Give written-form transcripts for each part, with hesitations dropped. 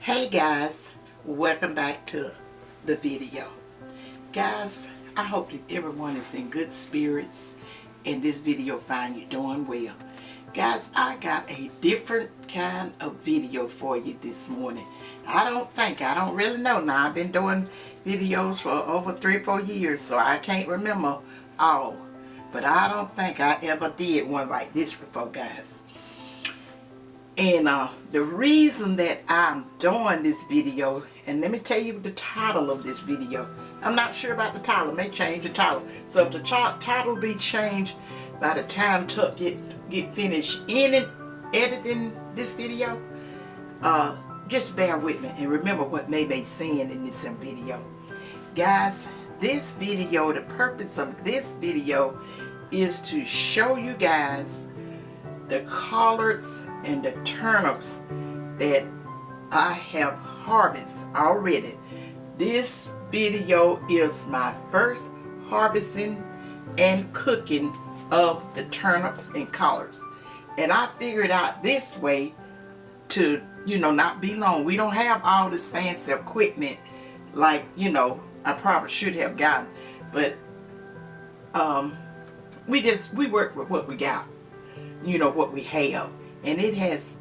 Hey guys, welcome back to the video. Guys, I hope that everyone is in good spirits and this video find you doing well. Guys, I got a different kind of video for you this morning. I don't really know now. I've been doing videos for over 3 or 4 years, so I can't remember all. But I don't think I ever did one like this before, guys. And the reason that I'm doing this video, and let me tell you the title of this video. I'm not sure about the title. I may change the title. So if the title be changed by the time Tuck get finished editing this video, just bear with me and remember what Maymay's saying in this video. Guys, this video, the purpose of this video is to show you guys the collards and the turnips that I have harvested already. This video is my first harvesting and cooking of the turnips and collards, and I figured out this way to, not be long. We don't have all this fancy equipment like, I probably should have gotten, but we work with what we got, what we have, and it has,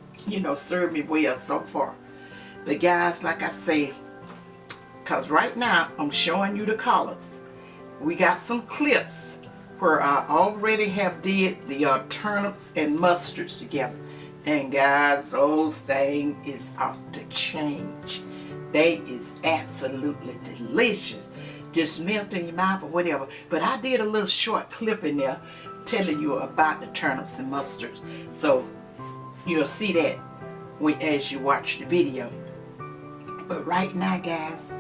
served me well so far. But guys, like I say, because right now I'm showing you the colors. We got some clips where I already have did the turnips and mustards together, and guys, those things is off the change. They is absolutely delicious, just melt in your mouth or whatever. But I did a little short clip in there telling you about the turnips and mustards, so you'll see that as you watch the video. But right now, guys,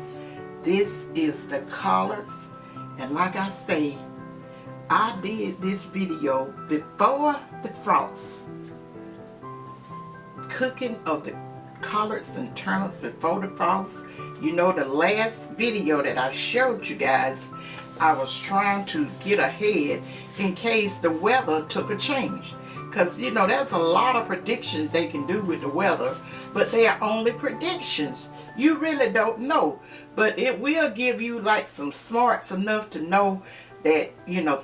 this is the collards, and like I say, I did this video before the frost, cooking of the collards and turnips before the frost. The last video that I showed you guys, I was trying to get ahead in case the weather took a change, because there's a lot of predictions they can do with the weather, but they are only predictions. You really don't know, but it will give you like some smarts enough to know that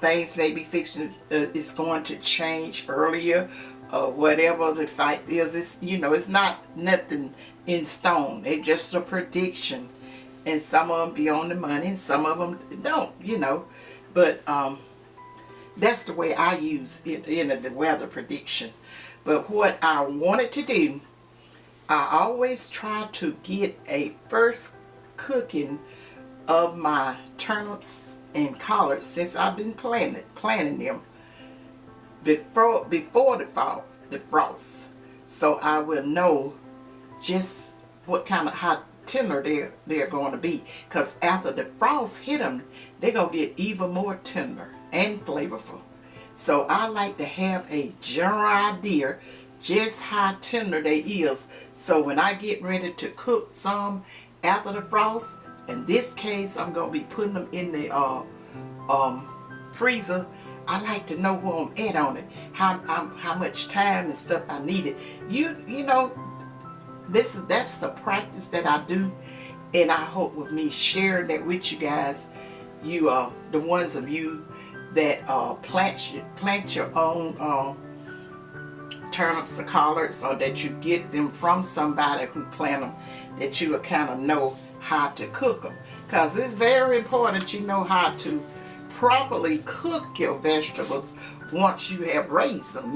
things may be fixing, it's going to change earlier, or whatever the fact is. It's not nothing in stone. It's just a prediction, and some of them be on the money and some of them don't, but that's the way I use it in the weather prediction. But what I wanted to do, I always try to get a first cooking of my turnips and collards, since I've been planting them before the frost, so I will know just what kind of how tender they're going to be, because after the frost hit them, they're going to get even more tender and flavorful. So I like to have a general idea just how tender they is, so when I get ready to cook some after the frost, in this case I'm going to be putting them in the freezer, I like to know where I'm at on it, how much time and stuff I needed. That's the practice that I do, and I hope with me sharing that with you guys, the ones of you that plant your own turnips or collards, or that you get them from somebody who plant them, that you will kind of know how to cook them, because it's very important you know how to properly cook your vegetables once you have raised them.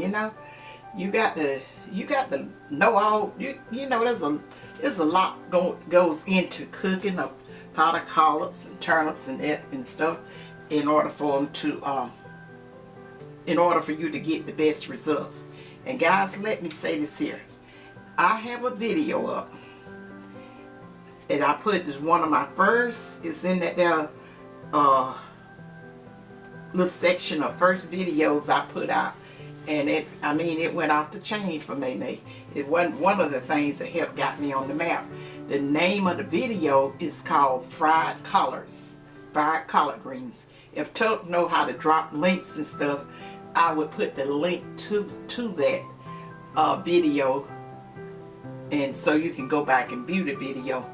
You got to know all, there's a lot goes into cooking a pot of collards and turnips and stuff, in order for them to in order for you to get the best results. And guys, let me say this here, I have a video up that I put as one of my first, it's in that there little section of first videos I put out, and it went off the chain for me. It wasn't one of the things that helped got me on the map. The name of the video is called fried collard greens. If Tuck know how to drop links and stuff, I would put the link to that video and so you can go back and view the video.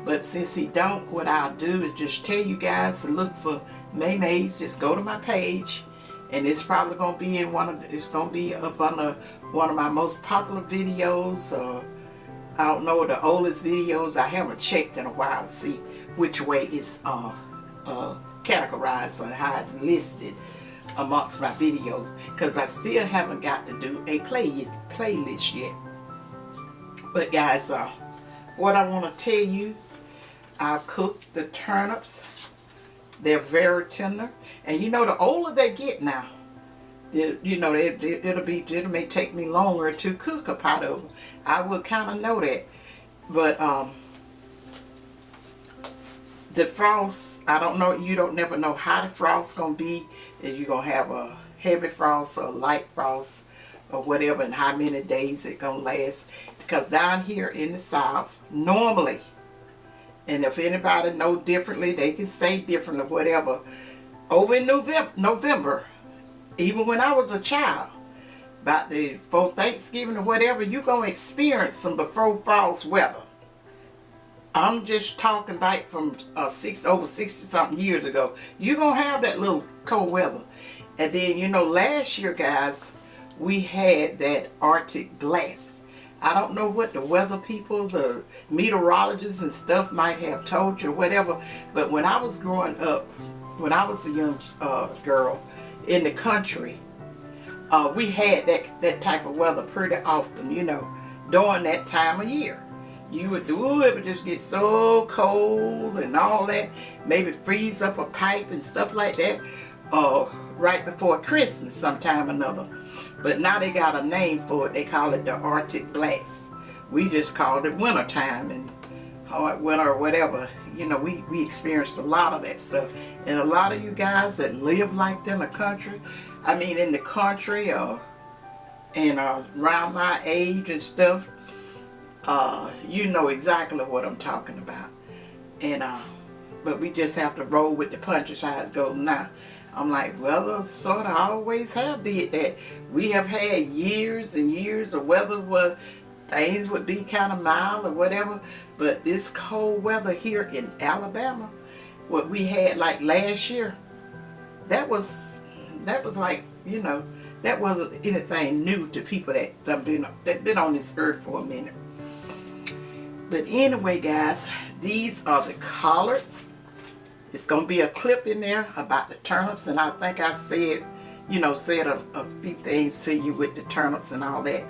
But since he don't, what I'll do is just tell you guys to look for Maymay's. Just go to my page, and it's probably gonna be in it's gonna be up under one of my most popular videos. I don't know the oldest videos. I haven't checked in a while to see which way it's categorized or how it's listed amongst my videos, because I still haven't got to do a playlist yet. But guys, what I want to tell you, I cooked the turnips. They're very tender, and you know, the older they get now, you know, it may take me longer to cook a pot of them. I will kind of know that, but the frost, I don't know. You don't never know how the frost's gonna be. If you're gonna have a heavy frost or a light frost or whatever, and how many days it gonna last. Because down here in the South, normally, and if anybody know differently, they can say differently, whatever. Over in November, even when I was a child, about before Thanksgiving or whatever, you're gonna experience some before frost weather. I'm just talking back from over 60 something years ago. You're gonna have that little cold weather. And then, you know, last year, guys, we had that Arctic blast. I don't know what the weather people, the meteorologists and stuff might have told you or whatever, but when I was growing up, when I was a young girl in the country, we had that type of weather pretty often, you know, during that time of year. You would do it would just get so cold and all that, maybe freeze up a pipe and stuff like that, right before Christmas sometime or another. But now they got a name for it. They call it the Arctic blast. We just called it winter time and hard winter or whatever. You know, we experienced a lot of that stuff. And a lot of you guys that live like that in the country, I mean in the country and around my age and stuff, you know exactly what I'm talking about. And but we just have to roll with the punches how it goes now. I'm like, weather sort of always have did that. We have had years and years of weather where things would be kind of mild or whatever, but this cold weather here in Alabama, what we had like last year, that was like, you know, that wasn't anything new to people that been on this earth for a minute. But anyway, guys, these are the collards. It's going to be a clip in there about the turnips, and I think I said, you know, a few things to you with the turnips and all that.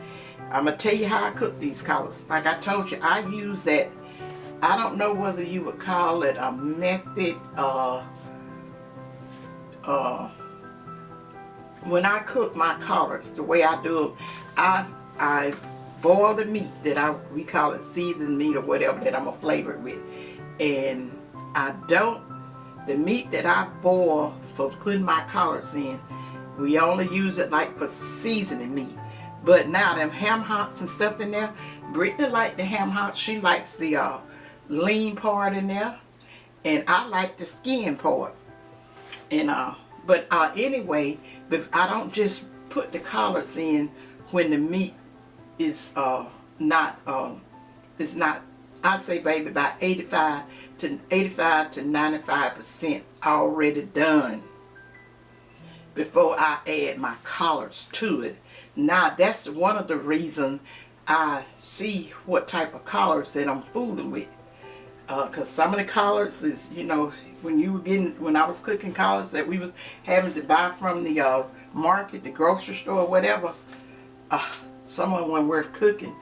I'm going to tell you how I cook these collards. Like I told you, I use that, I don't know whether you would call it a method, when I cook my collards, the way I do it, I boil the meat that we call it seasoned meat or whatever that I'm going to flavor it with. And the meat that I boil for putting my collards in, we only use it like for seasoning meat. But now them ham hocks and stuff in there, Brittany like the ham hocks. She likes the lean part in there, and I like the skin part. And but anyway, I don't just put the collards in when the meat is not, I say, baby, about 85 to 95% already done before I add my collards to it. Now that's one of the reasons I see what type of collards that I'm fooling with, because some of the collards is, you know, when I was cooking collards that we was having to buy from the market, the grocery store, whatever, some of them weren't worth cooking.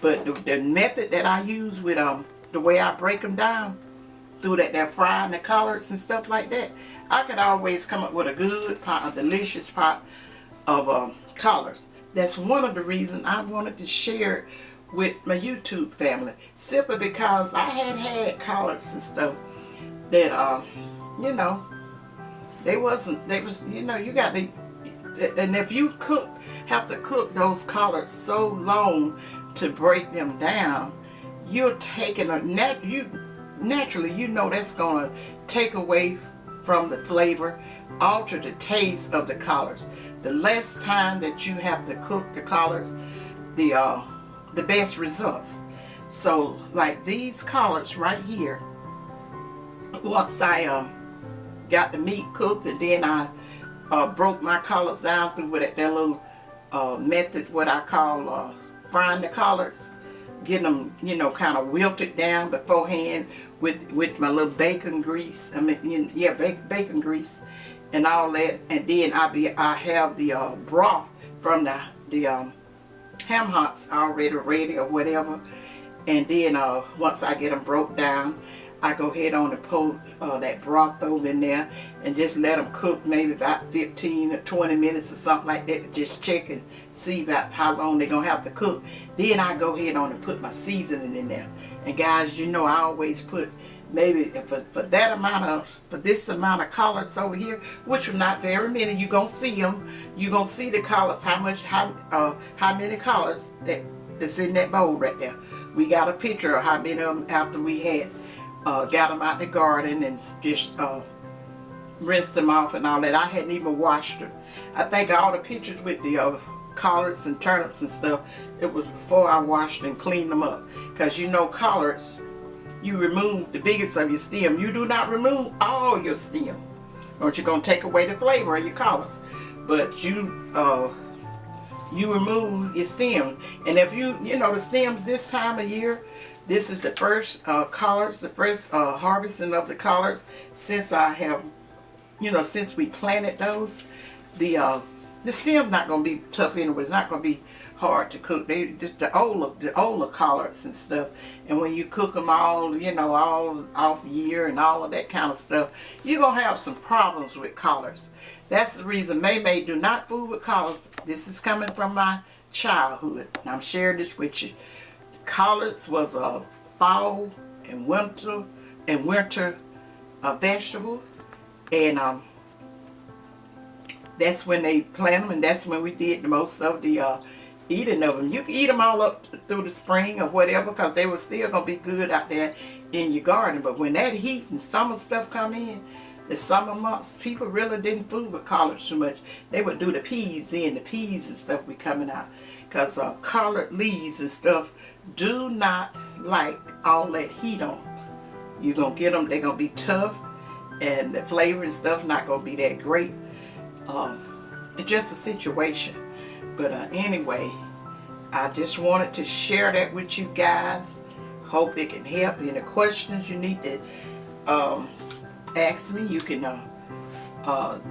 But the method that I use with the way I break them down through that frying the collards and stuff like that, I could always come up with a good pot, a delicious pot of collards. That's one of the reasons I wanted to share it with my YouTube family, simply because I had collards and stuff that you know, they was, you know, you got to, and if you have to cook those collards so long to break them down, you're taking naturally, you know, that's gonna take away from the flavor, alter the taste of the collards. The less time that you have to cook the collards, the best results. So like these collards right here, once I got the meat cooked, and then I broke my collards down through with that little method, what I call frying the collards, getting them, you know, kind of wilted down beforehand with my little bacon grease. I mean, yeah, bacon grease and all that. And then I have the broth from the ham hocks already ready or whatever. And then once I get them broke down, I go ahead on and pour that broth over in there and just let them cook maybe about 15 or 20 minutes or something like that. Just check and see about how long they're going to have to cook. Then I go ahead on and put my seasoning in there. And guys, you know I always put maybe for this amount of collards over here, which are not very many. You're going to see them. You're going to see the collards, how many collards that's in that bowl right there. We got a picture of how many of them after we had got them out the garden and just rinsed them off and all that. I hadn't even washed them. I think all the pictures with the collards and turnips and stuff, it was before I washed and cleaned them up. Because you know collards, you remove the biggest of your stem. You do not remove all your stem, or you're going to take away the flavor of your collards. But you remove your stem. And if you know the stems this time of year, this is the first collards, the first harvesting of the collards since I have, since we planted those. The stem's not going to be tough anyway. It's not going to be hard to cook. They just the older collards and stuff. And when you cook them all, all off year and all of that kind of stuff, you're going to have some problems with collards. That's the reason May do not fool with collards. This is coming from my childhood, and I'm sharing this with you. Collards was a fall and winter vegetable, and that's when they plant them, and that's when we did the most of the eating of them. You can eat them all up through the spring or whatever, because they were still gonna be good out there in your garden. But when that heat and summer stuff come in, the summer months, people really didn't fool with collards too much. They would do the peas then. The peas and stuff be coming out, because collard leaves and stuff do not like all that heat on them. You're gonna get them, they're gonna be tough, and the flavor and stuff not gonna be that great. It's just a situation. But anyway, I just wanted to share that with you guys. Hope it can help. Any questions you need to ask me, you can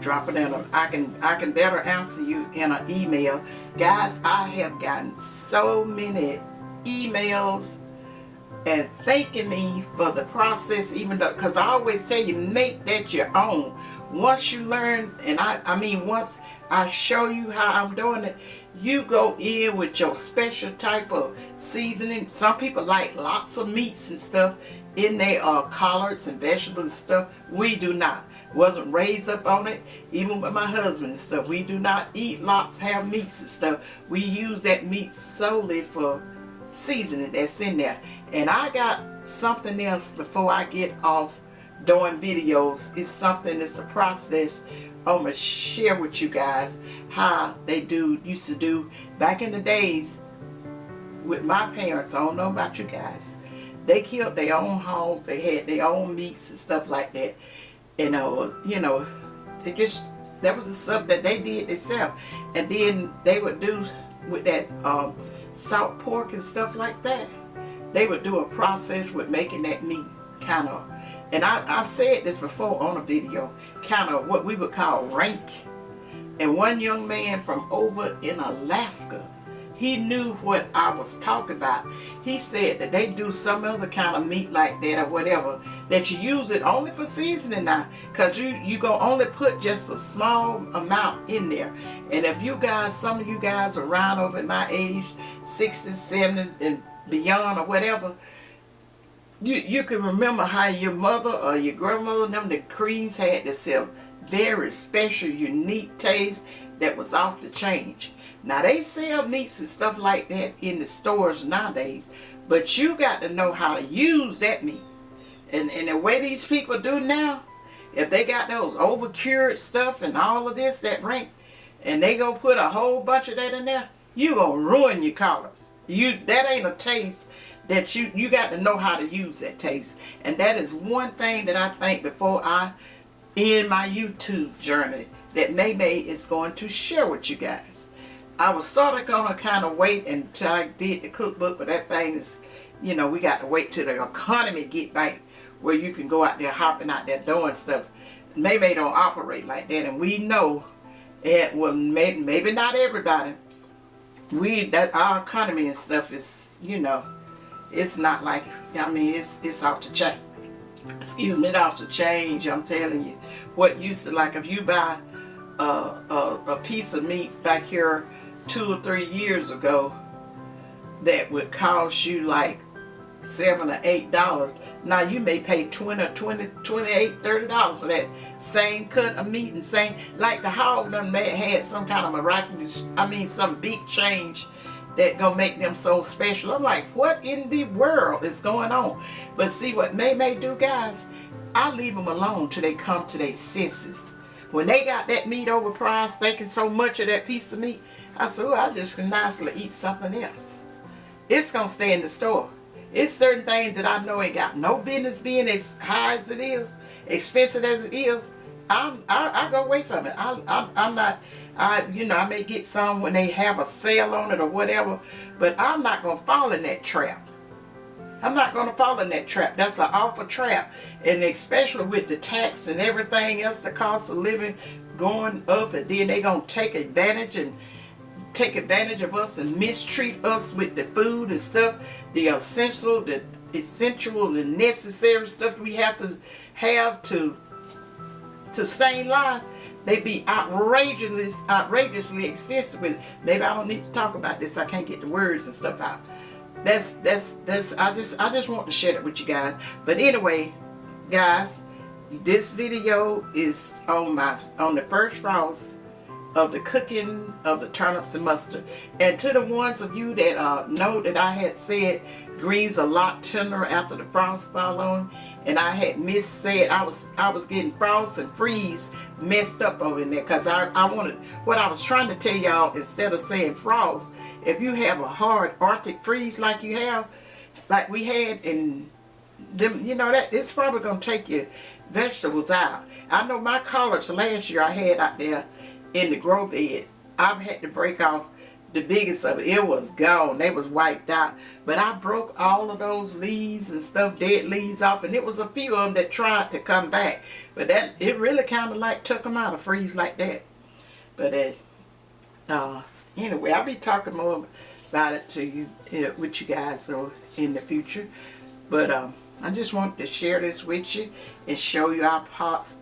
drop it in. I can better answer you in an email. Guys, I have gotten so many emails and thanking me for the process, even though, because I always tell you, make that your own. Once you learn, and I mean once I show you how I'm doing it, you go in with your special type of seasoning. Some people like lots of meats and stuff in their collards and vegetables and stuff. We do not. Wasn't raised up on it. Even with my husband and stuff, we do not eat lots, have meats and stuff. We use that meat solely for seasoning that's in there. And I got something else before I get off doing videos. It's something, it's a process I'm gonna share with you guys how they used to do back in the days with my parents. I don't know about you guys. They killed their own hogs, they had their own meats and stuff like that. And they just, that was the stuff that they did themselves. And then they would do with that salt pork and stuff like that. They would do a process with making that meat kind of, and I've said this before on a video, kind of what we would call rank. And one young man from over in Alaska, he knew what I was talking about. He said that they do some other kind of meat like that or whatever, that you use it only for seasoning now, because you gonna only put just a small amount in there. And if you guys, some of you guys around over at my age, 60s, 70s and beyond or whatever, you can remember how your mother or your grandmother, them, the creams had this very special, unique taste that was off the chain. Now they sell meats and stuff like that in the stores nowadays, but you got to know how to use that meat. And the way these people do now, if they got those over cured stuff and all of this, that rank, and they go put a whole bunch of that in there, you gonna ruin your collards. That ain't a taste that you got to know how to use that taste. And that is one thing that I think before I end my YouTube journey that May is going to share with you guys. I was sort of going to kind of wait until I did the cookbook, but that thing is, you know, we got to wait till the economy get back where you can go out there hopping out there doing stuff. May don't operate like that, and we know, and well, maybe not everybody. That our economy and stuff is, you know, it's not like, I mean, it's off the chain. Excuse me, it's off the change. I'm telling you, what used to, like, if you buy a piece of meat back here 2 or 3 years ago that would cost you like $7 or $8, now you may pay $20 or $28, $30 for that same cut of meat, and same, like the hog done had some kind of miraculous, I mean, some big change that gonna make them so special. I'm like, what in the world is going on? But see what May do, guys, I leave them alone till they come to their senses. When they got that meat overpriced, thinking so much of that piece of meat, I said, oh, I just can nicely eat something else. It's gonna stay in the store. It's certain things that I know ain't got no business being as high as it is, expensive as it is. I go away from it. I'm not, you know, I may get some when they have a sale on it or whatever, but I'm not gonna fall in that trap. I'm not gonna fall in that trap. That's an awful trap, and especially with the tax and everything else, the cost of living going up, and then they gonna take advantage of us and mistreat us with the food and stuff, the essential and necessary stuff we have to stay in line. They be outrageously expensive with it. Maybe I don't need to talk about this. I can't get the words and stuff out. That's I just want to share that with you guys. But anyway, guys, this video is on the first frost of the cooking of the turnips and mustard. And to the ones of you that know that I had said greens a lot tenderer after the frost fell on, and I had missaid, I was getting frost and freeze messed up over in there, because I wanted, what I was trying to tell y'all, instead of saying frost, if you have a hard Arctic freeze like you have, like we had, and them, you know, that it's probably gonna take your vegetables out. I know my collards last year I had out there in the grow bed, I've had to break off the biggest of it. It was gone. They was wiped out. But I broke all of those leaves and stuff, dead leaves off, and it was a few of them that tried to come back. But that, it really kind of like took them out of freeze like that. But anyway, I'll be talking more about it to you, with you guys in the future. But I just wanted to share this with you and show you our pots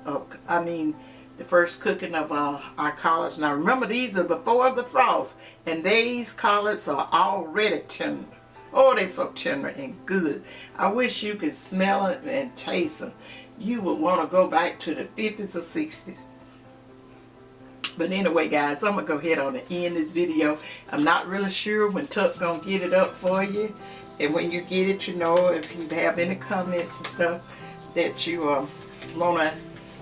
of, I mean, the first cooking of our collards. Now remember, these are before the frost, and these collards are already tender. Oh, they're so tender and good. I wish you could smell it and taste them. You would want to go back to the 50s or 60s. But anyway, guys, I'm going to go ahead on and end this video. I'm not really sure when Tuck's going to get it up for you. And when you get it, you know, if you have any comments and stuff that you want to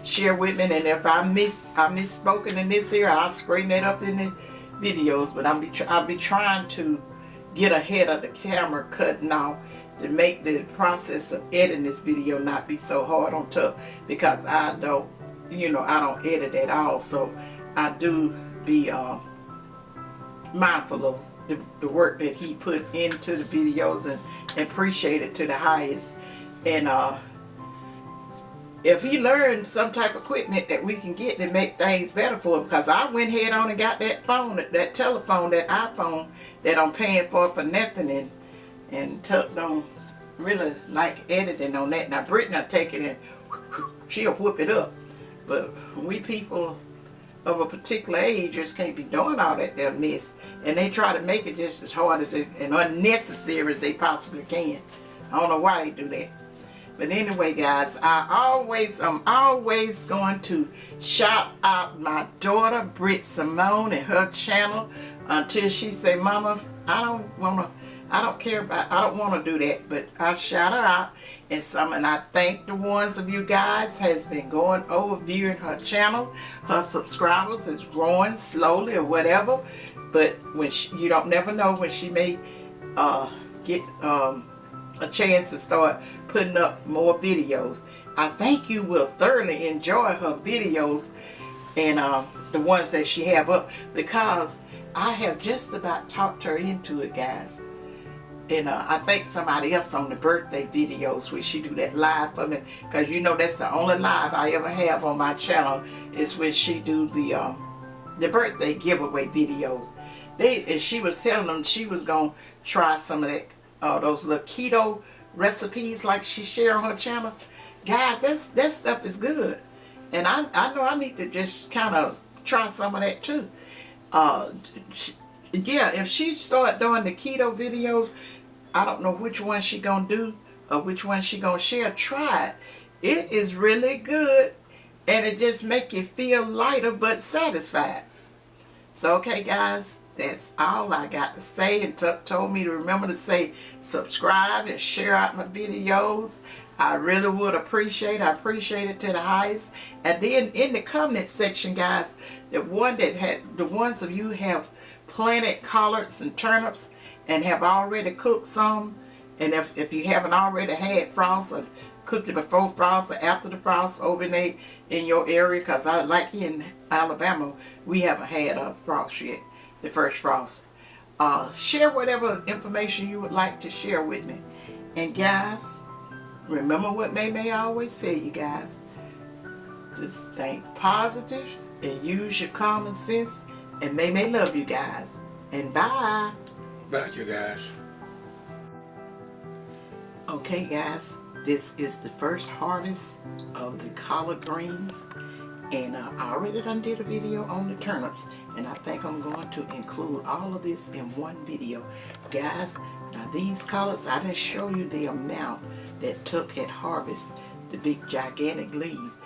share with me, and if I misspoken in this here, I'll straighten it up in the videos. But I'll be trying to get ahead of the camera cutting off to make the process of editing this video not be so hard on Tuck, because I don't, you know, I don't edit at all. So I do be mindful of the work that he put into the videos, and appreciate it to the highest. And if he learned some type of equipment that we can get to make things better for him, because I went head on and got that phone, that telephone, that iPhone that I'm paying for nothing, and Tuck don't really like editing on that. Now Brittany will take it and she'll whip it up, but we people of a particular age just can't be doing all that there mess, and they try to make it just as hard as and unnecessary as they possibly can. I don't know why they do that. But anyway, guys, I'm always going to shout out my daughter, Britt Simone, and her channel until she say, Mama, I don't want to do that. But I shout her out, and I thank the ones of you guys has been going over viewing her channel. Her subscribers is growing slowly or whatever. But when you don't never know when she may get a chance to start putting up more videos. I think you will thoroughly enjoy her videos and the ones that she have up, because I have just about talked her into it, guys. And I think somebody else on the birthday videos where she do that live for me, because you know that's the only live I ever have on my channel, is when she do the birthday giveaway videos. And she was telling them she was gonna try some of that those little keto recipes like she share on her channel. Guys, that stuff is good, and I know I need to just kind of try some of that too. Yeah, if she start doing the keto videos, I don't know which one she gonna do or which one she gonna share. Try it. It is really good, and it just make you feel lighter but satisfied. So okay guys, that's all I got to say. And Tuck told me to remember to say subscribe and share out my videos. I really would appreciate it. I appreciate it to the highest. And then in the comment section, guys, the ones of you have planted collards and turnips and have already cooked some, and if you haven't already had frost or cooked it before frost or after the frost over in your area, because I like here in Alabama we haven't had a frost yet, the first frost. Share whatever information you would like to share with me. And guys, remember what May always say, you guys, to think positive and use your common sense. And May love you guys. And bye. Bye, you guys. Okay guys, this is the first harvest of the collard greens, and I already done did a video on the turnips, and I think I'm going to include all of this in one video. Guys, now these collards, I didn't show you the amount that took at harvest, the big gigantic leaves.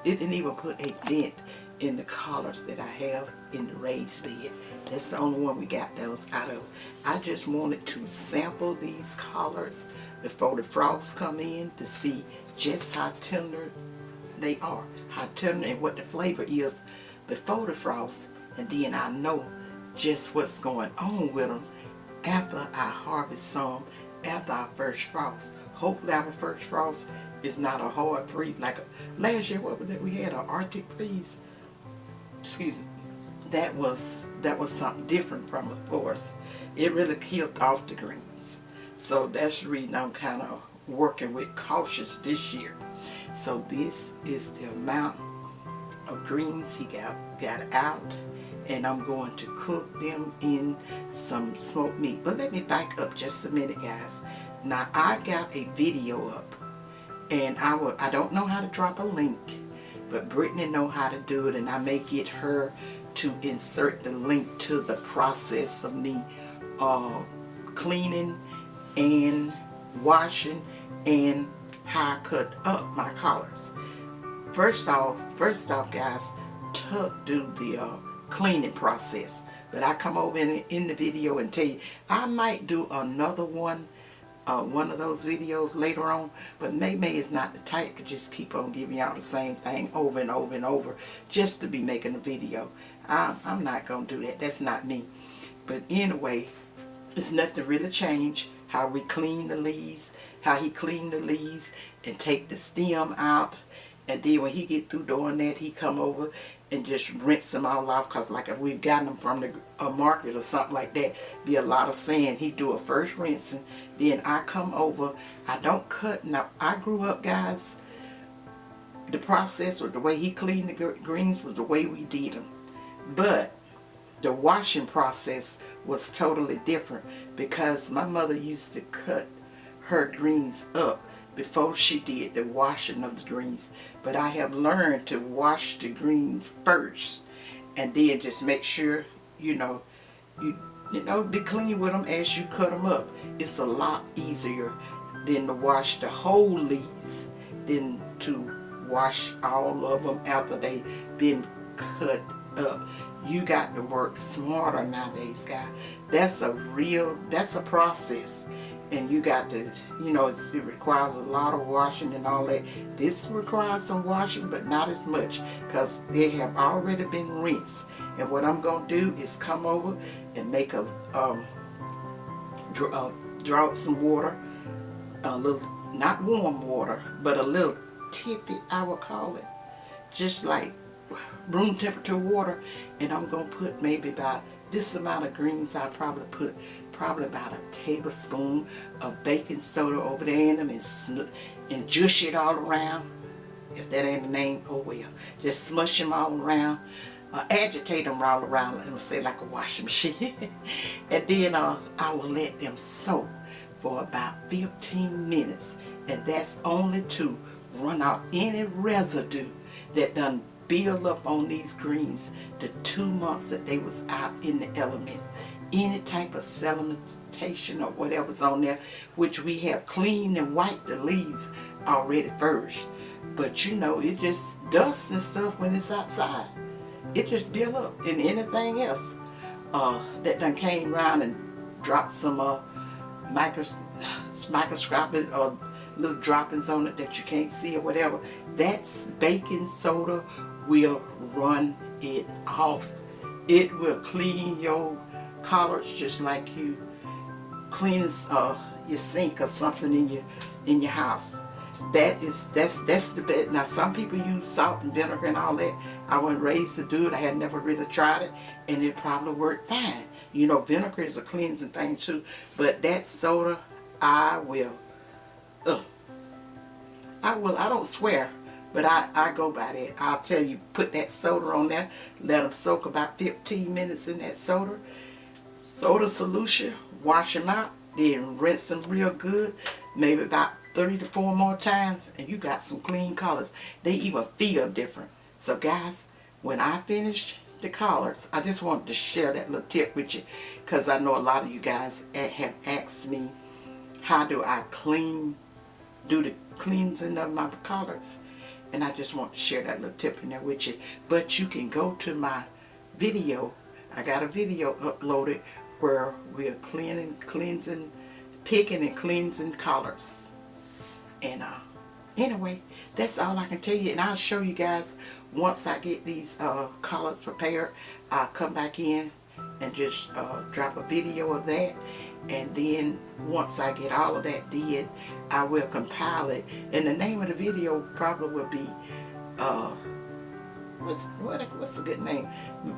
It didn't even put a dent in the collards that I have in the raised bed. That's the only one we got those out of. I just wanted to sample these collards before the frogs come in to see just how tender they are, how tender and what the flavor is before the frost, and then I know just what's going on with them after I harvest some, after our first frost. Hopefully our first frost is not a hard freeze like last year. What was it? We had an Arctic freeze. Excuse me. That was something different from the forest. It really killed off the greens. So that's the reason I'm kind of working with cautious this year. So this is the amount of greens he got out, and I'm going to cook them in some smoked meat. But let me back up just a minute, guys. Now I got a video up, and I don't know how to drop a link, but Brittany know how to do it, and I may get her to insert the link to the process of me cleaning and washing and how I cut up my collards. First off guys, Tuck do the cleaning process, but I come over in the video and tell you I might do another one of those videos later on, but May is not the type to just keep on giving y'all the same thing over and over and over just to be making a video. I'm not gonna do that. That's not me. But anyway, it's nothing really changed. How we clean the leaves, how he cleaned the leaves and take the stem out, and then when he get through doing that, he come over and just rinse them all off, because like if we've gotten them from the market or something like that, be a lot of sand. He do a first rinsing, then I come over. I don't cut. Now I grew up, guys, the process or the way he cleaned the greens was the way we did them, but the washing process was totally different, because my mother used to cut her greens up before she did the washing of the greens. But I have learned to wash the greens first, and then just make sure you be clean with them as you cut them up. It's a lot easier than to wash the whole leaves than to wash all of them after they've been cut up. You got to work smarter nowadays, guys. That's a process, and you got to, it requires a lot of washing and all that. This requires some washing, but not as much, because they have already been rinsed. And what I'm gonna do is come over and make a draw up some water, a little, not warm water, but a little tepid, I would call it, just like room temperature water, and I'm gonna put maybe about this amount of greens. I'll probably put about a tablespoon of baking soda over there in them, and juice it all around. If that ain't the name, oh well. Just smush them all around, agitate them all around, let me say, like a washing machine. And then I will let them soak for about 15 minutes, and that's only to run out any residue that done build up on these greens the 2 months that they was out in the elements. Any type of sedimentation or whatever's on there, which we have cleaned and wiped the leaves already first. But you know, it just dust and stuff when it's outside. It just build up. And anything else that done came around and dropped some microscopic or little droppings on it that you can't see or whatever, that's baking soda will run it off. It will clean your collards just like you clean your sink or something in your house. That's the best. Now some people use salt and vinegar and all that. I wasn't raised to do it. I had never really tried it, and it probably worked fine. You know, vinegar is a cleansing thing too, but that soda, I will. I don't swear, but I go by that. I'll tell you, put that soda on there, let them soak about 15 minutes in that soda solution, wash them out, then rinse them real good, maybe about 3 to 4 more times, and you got some clean collards. They even feel different. So guys, when I finished the collards, I just wanted to share that little tip with you, because I know a lot of you guys have asked me, how do I do the cleansing of my collards? And I just want to share that little tip in there with you. But you can go to my video. I got a video uploaded where we are cleansing, picking and cleansing collards. And anyway, that's all I can tell you. And I'll show you guys once I get these collards prepared. I'll come back in and just drop a video of that. And then once I get all of that did, I will compile it. And the name of the video probably will be what's a good name?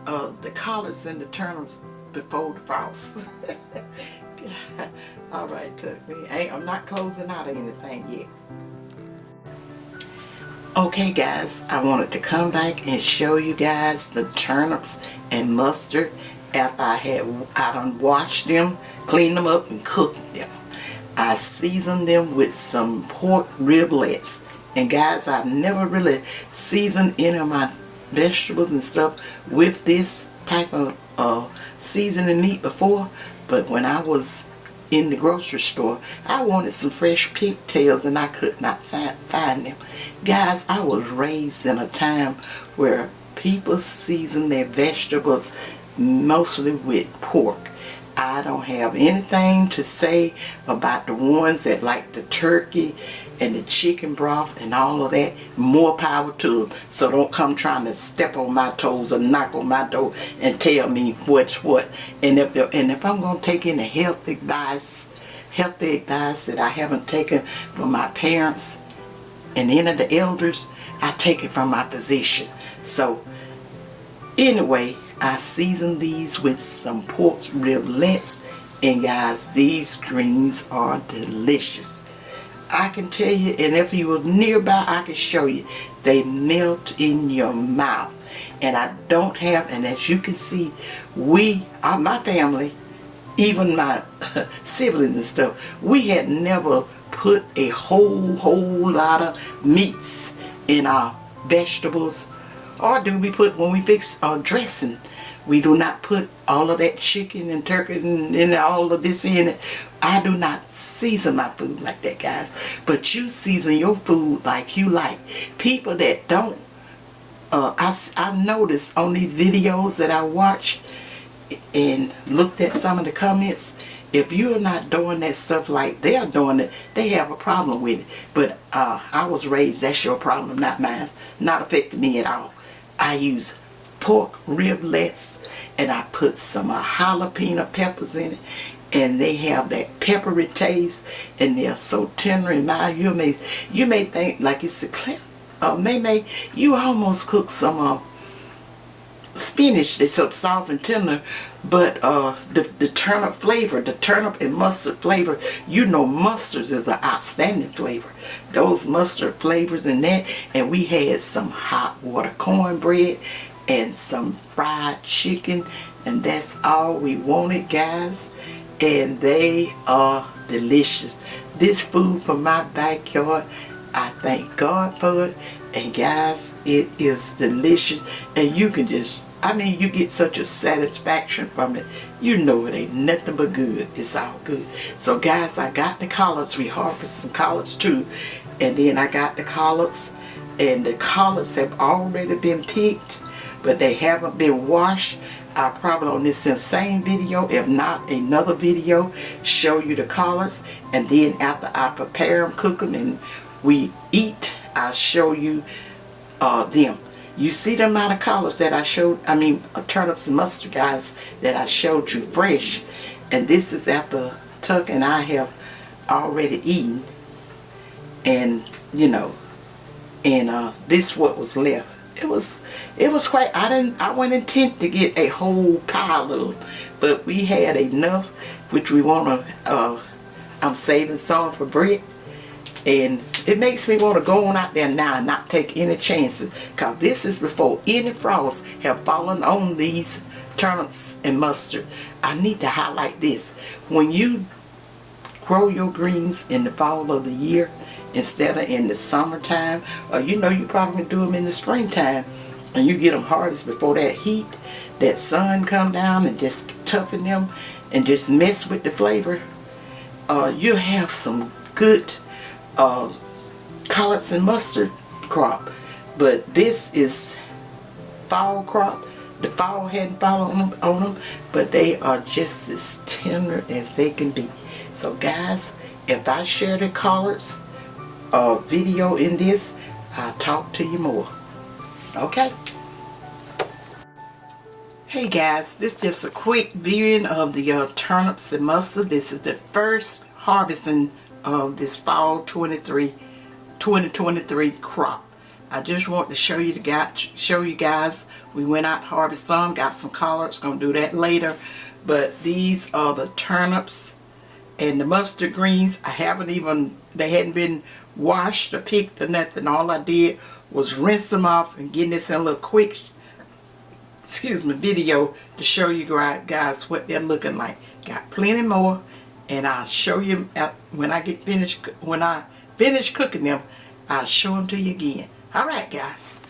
The collards and the turnips before the frost. All right, took me. I'm not closing out or anything yet. Okay guys, I wanted to come back and show you guys the turnips and mustard after I done washed them, cleaned them up, and cooked them. I seasoned them with some pork riblets. And guys, I've never really seasoned any of my vegetables and stuff with this type of seasoning meat before. But when I was in the grocery store, I wanted some fresh pigtails and I could not find them. Guys, I was raised in a time where people season their vegetables mostly with pork. I don't have anything to say about the ones that like the turkey and the chicken broth and all of that. More power to them. So don't come trying to step on my toes or knock on my door and tell me what's what. And if I'm going to take any healthy advice that I haven't taken from my parents and any of the elders, I take it from my physician. So anyway, I seasoned these with some pork riblets, and guys, these greens are delicious. I can tell you, and if you were nearby, I can show you, they melt in your mouth. And I don't have, and as you can see, my family, even my siblings and stuff, we had never put a whole lot of meats in our vegetables. Or do we put, when we fix our dressing, we do not put all of that chicken and turkey and all of this in it. I do not season my food like that, guys. But you season your food like you like. People that don't, I've noticed on these videos that I watch and looked at some of the comments, if you're not doing that stuff like they're doing it, they have a problem with it. But I was raised, that's your problem, not mine. Not affecting me at all. I use pork riblets and I put some jalapeno peppers in it, and they have that peppery taste, and they're so tender and mild. You may think like it's a clear. May you almost cook some spinach that's so soft and tender, but the turnip flavor, the turnip and mustard flavor, you know mustard is an outstanding flavor. Those mustard flavors in that, and we had some hot water cornbread and some fried chicken, and that's all we wanted, guys, and they are delicious. This food from my backyard, I thank God for it. And guys, it is delicious, and you can just, I mean, you get such a satisfaction from it. You know it ain't nothing but good. It's all good. So guys, I got the collards. We harvested some collards too, and then I got the collards, and the collards have already been picked, but they haven't been washed. I'll probably on this same video, if not another video, show you the collards, and then after I prepare them, cook them, and we eat, I'll show you them. You see the amount of collards that I showed, turnips and mustard, guys, that I showed you fresh. And this is after Tuck and I have already eaten. And, you know, and this what was left. It was quite, I wasn't intent to get a whole pile of them, but we had enough, which we want to, I'm saving some for Britt. And it makes me want to go on out there now and not take any chances, because this is before any frost have fallen on these turnips and mustard. I need to highlight this. When you grow your greens in the fall of the year instead of in the summertime, or you know you probably do them in the springtime, and you get them harvested before that heat, that sun come down and just toughen them and just mess with the flavor, you'll have some good collards and mustard crop. But this is fall crop. The fall hadn't fallen on them, but they are just as tender as they can be. So guys, if I share the collards video in this, I'll talk to you more. Okay? Hey guys, this is just a quick viewing of the turnips and mustard. This is the first harvesting of this fall 2023 crop. I just want to show you guys. We went out harvest some, got some collards, gonna do that later. But these are the turnips and the mustard greens. They hadn't been washed or picked or nothing. All I did was rinse them off and get this in a little quick video to show you guys what they're looking like. Got plenty more, and I'll show you when I finish cooking them. I'll show them to you again. Alright guys.